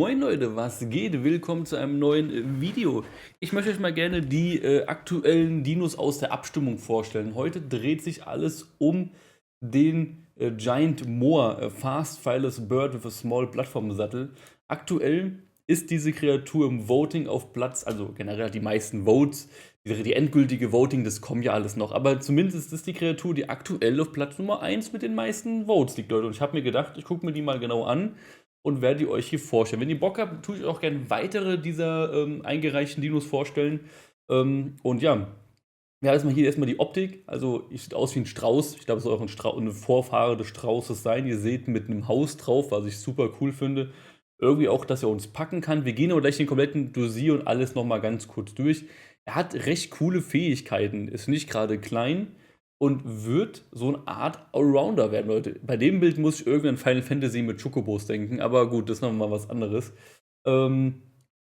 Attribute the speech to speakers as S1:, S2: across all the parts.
S1: Moin Leute, was geht? Willkommen zu einem neuen Video. Ich möchte euch mal gerne die aktuellen Dinos aus der Abstimmung vorstellen. Heute dreht sich alles um den Giant Moa, Fast Fireless Bird with a Small Platform Sattel. Aktuell ist diese Kreatur im Voting auf Platz, also generell hat die meisten Votes. Die endgültige Voting, das kommt ja alles noch. Aber zumindest ist es die Kreatur, die aktuell auf Platz Nummer 1 mit den meisten Votes liegt, Leute. Und ich habe mir gedacht, ich gucke mir die mal genau an und werde die euch hier vorstellen. Wenn ihr Bock habt, tue ich auch gerne weitere dieser eingereichten Dinos vorstellen. Und ja, hier erstmal die Optik. Also, ich sieht aus wie ein Strauß. Ich glaube, es soll auch eine Vorfahre des Straußes sein. Ihr seht mit einem Haus drauf, was ich super cool finde. Irgendwie auch, dass er uns packen kann. Wir gehen aber gleich den kompletten Dossier und alles nochmal ganz kurz durch. Er hat recht coole Fähigkeiten, ist nicht gerade klein und wird so eine Art Allrounder werden, Leute. Bei dem Bild muss ich irgendwann Final Fantasy mit Chocobos denken, aber gut, das ist nochmal was anderes. Ich würde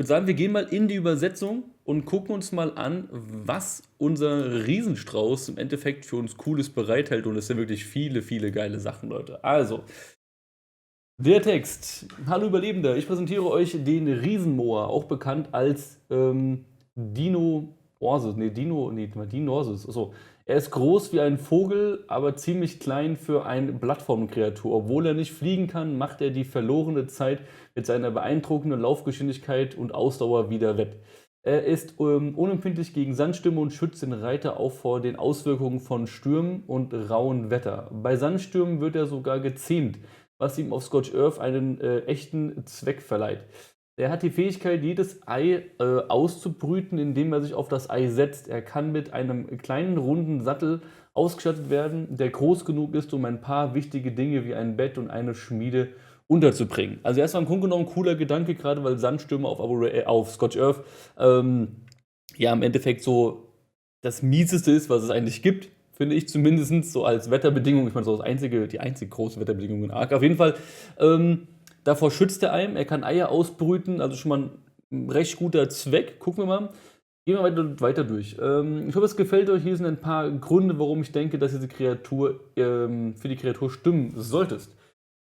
S1: sagen, wir gehen mal in die Übersetzung und gucken uns mal an, was unser Riesenstrauß im Endeffekt für uns Cooles bereithält. Und es sind wirklich viele, viele geile Sachen, Leute. Also, der Text. Hallo Überlebender, ich präsentiere euch den Riesenmoa, auch bekannt als Dino Orsus. Dinorsus. Achso. Er ist groß wie ein Vogel, aber ziemlich klein für eine Plattformkreatur. Obwohl er nicht fliegen kann, macht er die verlorene Zeit mit seiner beeindruckenden Laufgeschwindigkeit und Ausdauer wieder wett. Er ist unempfindlich gegen Sandstürme und schützt den Reiter auch vor den Auswirkungen von Stürmen und rauen Wetter. Bei Sandstürmen wird er sogar gezähmt, was ihm auf Scorched Earth einen echten Zweck verleiht. Er hat die Fähigkeit, jedes Ei auszubrüten, indem er sich auf das Ei setzt. Er kann mit einem kleinen runden Sattel ausgestattet werden, der groß genug ist, um ein paar wichtige Dinge wie ein Bett und eine Schmiede unterzubringen. Also erstmal im Grunde genommen ein cooler Gedanke, gerade weil Sandstürme auf Scorched Earth ja im Endeffekt so das Mieseste ist, was es eigentlich gibt, finde ich zumindest so als Wetterbedingung. Ich meine, so die einzige große Wetterbedingung in Ark. Auf jeden Fall, davor schützt er einem, er kann Eier ausbrüten, also schon mal ein recht guter Zweck. Gucken wir mal. Gehen wir weiter durch. Ich hoffe, es gefällt euch. Hier sind ein paar Gründe, warum ich denke, dass diese Kreatur für die Kreatur stimmen solltest.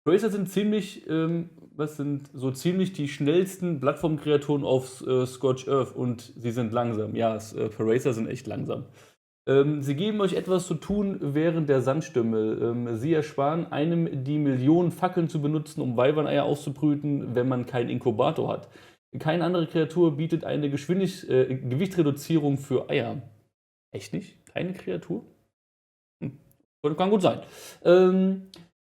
S1: Racer sind sind so ziemlich die schnellsten Plattformkreaturen auf Scorched Earth und sie sind langsam. Ja, Racer sind echt langsam. Sie geben euch etwas zu tun während der Sandstürme. Sie ersparen einem die Millionen Fackeln zu benutzen, um Wyvern-Eier auszubrüten, wenn man keinen Inkubator hat. Keine andere Kreatur bietet eine Gewichtsreduzierung für Eier. Echt nicht? Keine Kreatur? Kann gut sein.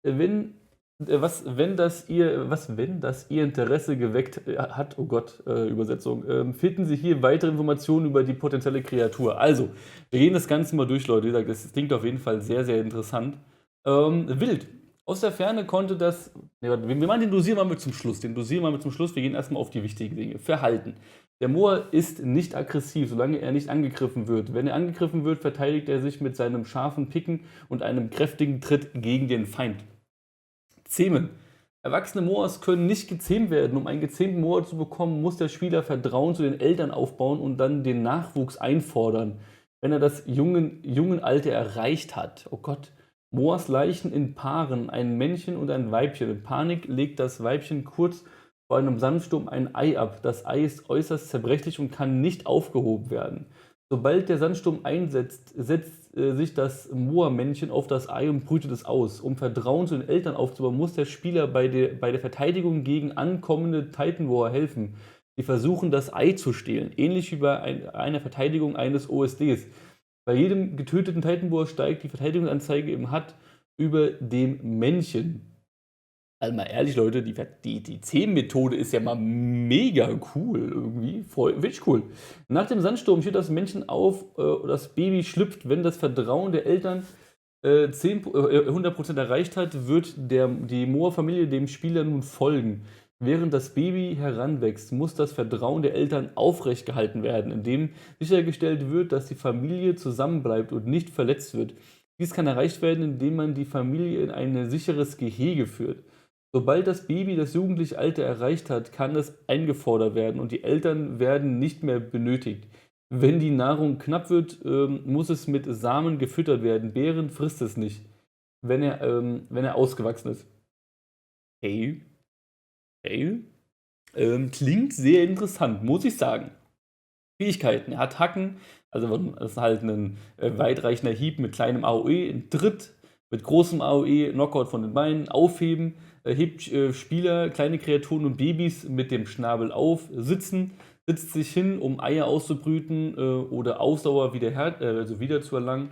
S1: Wenn wenn das Ihr Interesse geweckt hat, oh Gott, Übersetzung, finden Sie hier weitere Informationen über die potenzielle Kreatur. Also, wir gehen das Ganze mal durch, Leute. Wie gesagt, das klingt auf jeden Fall sehr, sehr interessant. Wild. Aus der Ferne konnte das. Ne, warte, wir machen den Dosier mal mit zum Schluss. Wir gehen erstmal auf die wichtigen Dinge. Verhalten. Der Moa ist nicht aggressiv, solange er nicht angegriffen wird. Wenn er angegriffen wird, verteidigt er sich mit seinem scharfen Picken und einem kräftigen Tritt gegen den Feind. Zähmen. Erwachsene Moas können nicht gezähmt werden. Um einen gezähmten Moa zu bekommen, muss der Spieler Vertrauen zu den Eltern aufbauen und dann den Nachwuchs einfordern, wenn er das jungen Alter erreicht hat. Oh Gott. Moas laichen in Paaren, ein Männchen und ein Weibchen. In Panik legt das Weibchen kurz vor einem Sandsturm ein Ei ab. Das Ei ist äußerst zerbrechlich und kann nicht aufgehoben werden. Sobald der Sandsturm einsetzt, setzt sich das Moa-Männchen auf das Ei und brütet es aus. Um Vertrauen zu den Eltern aufzubauen, muss der Spieler bei der Verteidigung gegen ankommende Titan-Moa helfen. Die versuchen, das Ei zu stehlen, ähnlich wie bei einer Verteidigung eines OSDs. Bei jedem getöteten Titan-Moa steigt die Verteidigungsanzeige im HUD über dem Männchen. Also mal ehrlich, Leute, die Zähmmethode ist ja mal mega cool irgendwie. Wirklich cool. Nach dem Sandsturm steht das Männchen auf, das Baby schlüpft. Wenn das Vertrauen der Eltern 100% erreicht hat, wird die Moa-Familie dem Spieler nun folgen. Während das Baby heranwächst, muss das Vertrauen der Eltern aufrecht gehalten werden, indem sichergestellt wird, dass die Familie zusammenbleibt und nicht verletzt wird. Dies kann erreicht werden, indem man die Familie in ein sicheres Gehege führt. Sobald das Baby das jugendliche Alter erreicht hat, kann es eingefordert werden und die Eltern werden nicht mehr benötigt. Wenn die Nahrung knapp wird, muss es mit Samen gefüttert werden. Beeren frisst es nicht, wenn er ausgewachsen ist. Okay, okay. Klingt sehr interessant, muss ich sagen. Fähigkeiten. Er hat Hacken, also das ist halt ein weitreichender Hieb mit kleinem AOE, ein Tritt mit großem AOE, Knockout von den Beinen, Aufheben, hebt Spieler, kleine Kreaturen und Babys mit dem Schnabel auf, sitzen, sitzt sich hin, um Eier auszubrüten oder Ausdauer also wieder zu erlangen,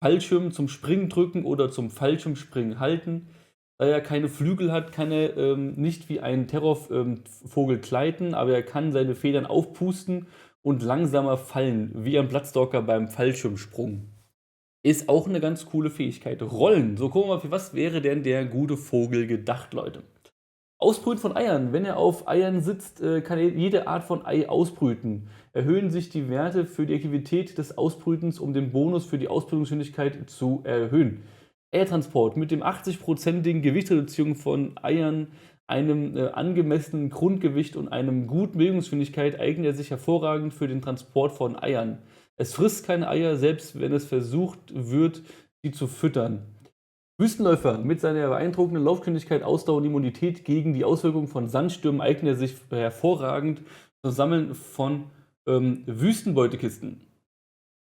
S1: Fallschirm zum Springen drücken oder zum Fallschirmspringen halten. Da er keine Flügel hat, kann er nicht wie ein Terrorvogel gleiten, aber er kann seine Federn aufpusten und langsamer fallen, wie ein Blattstalker beim Fallschirmsprung. Ist auch eine ganz coole Fähigkeit. Rollen. So, gucken wir mal, für was wäre denn der gute Vogel gedacht, Leute? Ausbrüten von Eiern. Wenn er auf Eiern sitzt, kann er jede Art von Ei ausbrüten. Erhöhen sich die Werte für die Aktivität des Ausbrütens, um den Bonus für die Ausbrütungsgeschwindigkeit zu erhöhen. Airtransport mit dem 80%igen Gewichtsreduzierung von Eiern, einem angemessenen Grundgewicht und einem guten Bewegungsgeschwindigkeit eignet er sich hervorragend für den Transport von Eiern. Es frisst keine Eier, selbst wenn es versucht wird, sie zu füttern. Wüstenläufer mit seiner beeindruckenden Laufgeschwindigkeit, Ausdauer und Immunität gegen die Auswirkungen von Sandstürmen eignet er sich hervorragend zum Sammeln von Wüstenbeutekisten.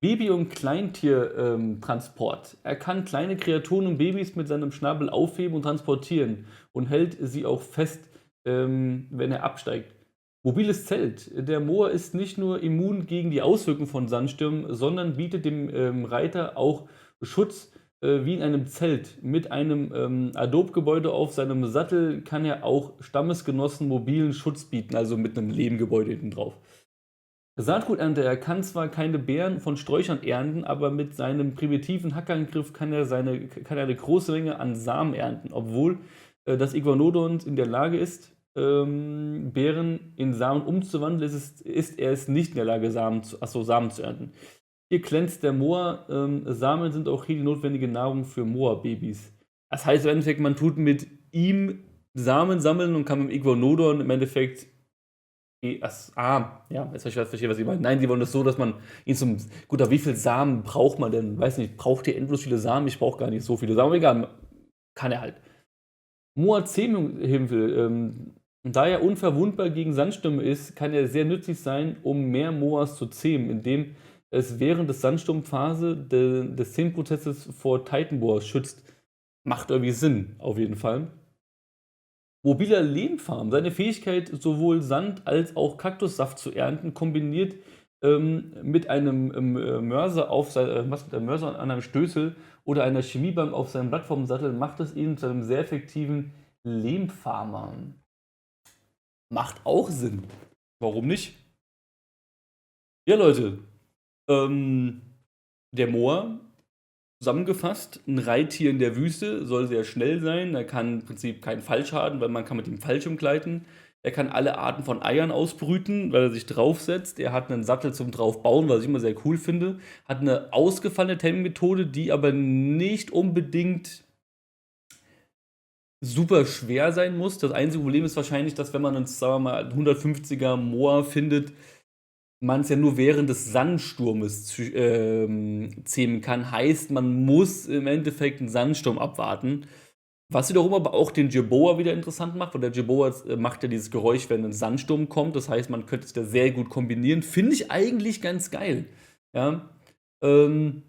S1: Baby- und Kleintiertransport. Er kann kleine Kreaturen und Babys mit seinem Schnabel aufheben und transportieren und hält sie auch fest, wenn er absteigt. Mobiles Zelt. Der Moor ist nicht nur immun gegen die Auswirkungen von Sandstürmen, sondern bietet dem Reiter auch Schutz wie in einem Zelt. Mit einem Adobe-Gebäude auf seinem Sattel kann er auch Stammesgenossen mobilen Schutz bieten, also mit einem Lehmgebäude hinten drauf. Saatguternte. Er kann zwar keine Beeren von Sträuchern ernten, aber mit seinem primitiven Hackerangriff kann er eine große Menge an Samen ernten, obwohl das Iguanodon in der Lage ist, Beeren in Samen umzuwandeln, ist er es nicht in der Lage, Samen zu ernten. Hier glänzt der Moor. Samen sind auch hier die notwendige Nahrung für Moa-Babys. Das heißt im Endeffekt, man tut mit ihm Samen sammeln und kann mit dem Iguanodon im Endeffekt ja, jetzt verstehe, was Sie meinen. Nein, Sie wollen das so, dass man ihn zum. Gut, aber wie viele Samen braucht man denn? Weiß nicht, braucht ihr endlos viele Samen? Ich brauche gar nicht so viele Samen, aber egal, kann er halt. Moa-Zähmhilfe. Da er unverwundbar gegen Sandstürme ist, kann er sehr nützlich sein, um mehr Moas zu zähmen, indem es während der Sandsturmphase des Zähmprozesses vor Titanboas schützt. Macht irgendwie Sinn, auf jeden Fall. Mobiler Lehmfarm. Seine Fähigkeit, sowohl Sand als auch Kaktussaft zu ernten, kombiniert mit einem mit einem Mörser an einem Stößel oder einer Chemiebank auf seinem Plattformsattel, macht es ihn zu einem sehr effektiven Lehmfarmer. Macht auch Sinn. Warum nicht? Ja, Leute. Der Moor, zusammengefasst, ein Reittier in der Wüste, soll sehr schnell sein. Er kann im Prinzip keinen Fallschaden, weil man kann mit ihm Fallschirm gleiten. Er kann alle Arten von Eiern ausbrüten, weil er sich draufsetzt. Er hat einen Sattel zum draufbauen, was ich immer sehr cool finde. Hat eine ausgefallene Tame-Methode, die aber nicht unbedingt super schwer sein muss. Das einzige Problem ist wahrscheinlich, dass wenn man einen, sagen wir mal, 150er Moor findet, man es ja nur während des Sandsturmes zähmen kann. Heißt, man muss im Endeffekt einen Sandsturm abwarten. Was wiederum aber auch den Jerboa wieder interessant macht, weil der Jerboa macht ja dieses Geräusch, wenn ein Sandsturm kommt. Das heißt, man könnte es da sehr gut kombinieren. Finde ich eigentlich ganz geil. Ja. Ähm,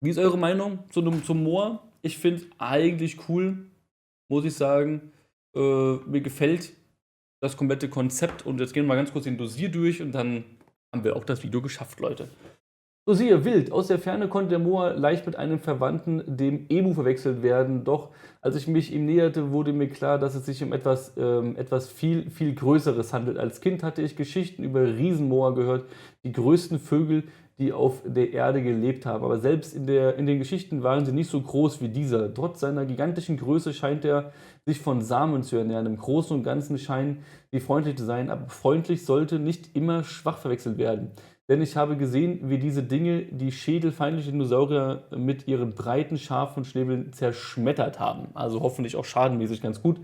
S1: Wie ist eure Meinung zum Moor? Ich finde es eigentlich cool, muss ich sagen. Mir gefällt das komplette Konzept und jetzt gehen wir mal ganz kurz den Dosier durch und dann haben wir auch das Video geschafft, Leute. Dosier, wild. Aus der Ferne konnte der Moa leicht mit einem Verwandten, dem Emu, verwechselt werden. Doch als ich mich ihm näherte, wurde mir klar, dass es sich um etwas viel, viel Größeres handelt. Als Kind hatte ich Geschichten über Riesenmoa gehört, die größten Vögel, die auf der Erde gelebt haben. Aber selbst in den Geschichten waren sie nicht so groß wie dieser. Trotz seiner gigantischen Größe scheint er sich von Samen zu ernähren. Im Großen und Ganzen scheinen sie freundlich zu sein, aber freundlich sollte nicht immer schwach verwechselt werden. Denn ich habe gesehen, wie diese Dinge die schädelfeindlichen Dinosaurier mit ihren breiten, scharfen Schnäbeln zerschmettert haben. Also hoffentlich auch schadenmäßig ganz gut.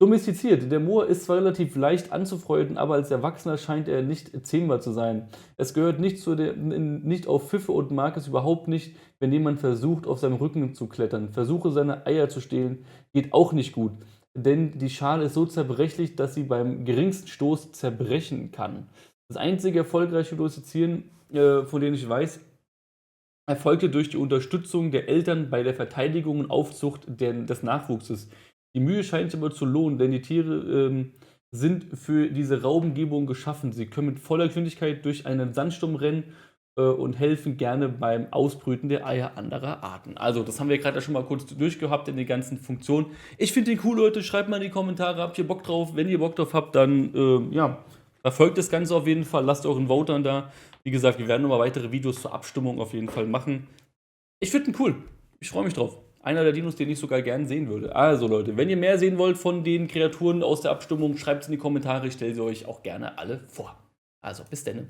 S1: Domestiziert. Der Moor ist zwar relativ leicht anzufreunden, aber als Erwachsener scheint er nicht zähmbar zu sein. Es gehört nicht auf Pfiffe und mag es überhaupt nicht, wenn jemand versucht, auf seinem Rücken zu klettern. Versuche seine Eier zu stehlen, geht auch nicht gut. denn die Schale ist so zerbrechlich, dass sie beim geringsten Stoß zerbrechen kann. Das einzige erfolgreiche Domestizieren, von dem ich weiß, erfolgte durch die Unterstützung der Eltern bei der Verteidigung und Aufzucht des Nachwuchses. Die Mühe scheint sich aber zu lohnen, denn die Tiere sind für diese Raumgebung geschaffen. Sie können mit voller Geschwindigkeit durch einen Sandsturm rennen und helfen gerne beim Ausbrüten der Eier anderer Arten. Also, das haben wir gerade schon mal kurz durchgehabt in den ganzen Funktionen. Ich finde den cool, Leute. Schreibt mal in die Kommentare, habt ihr Bock drauf? Wenn ihr Bock drauf habt, dann ja, verfolgt das Ganze auf jeden Fall. Lasst euren Votern da. Wie gesagt, wir werden nochmal weitere Videos zur Abstimmung auf jeden Fall machen. Ich finde ihn cool. Ich freue mich drauf. Einer der Dinos, den ich sogar gern sehen würde. Also Leute, wenn ihr mehr sehen wollt von den Kreaturen aus der Abstimmung, schreibt es in die Kommentare. Ich stelle sie euch auch gerne alle vor. Also bis dann.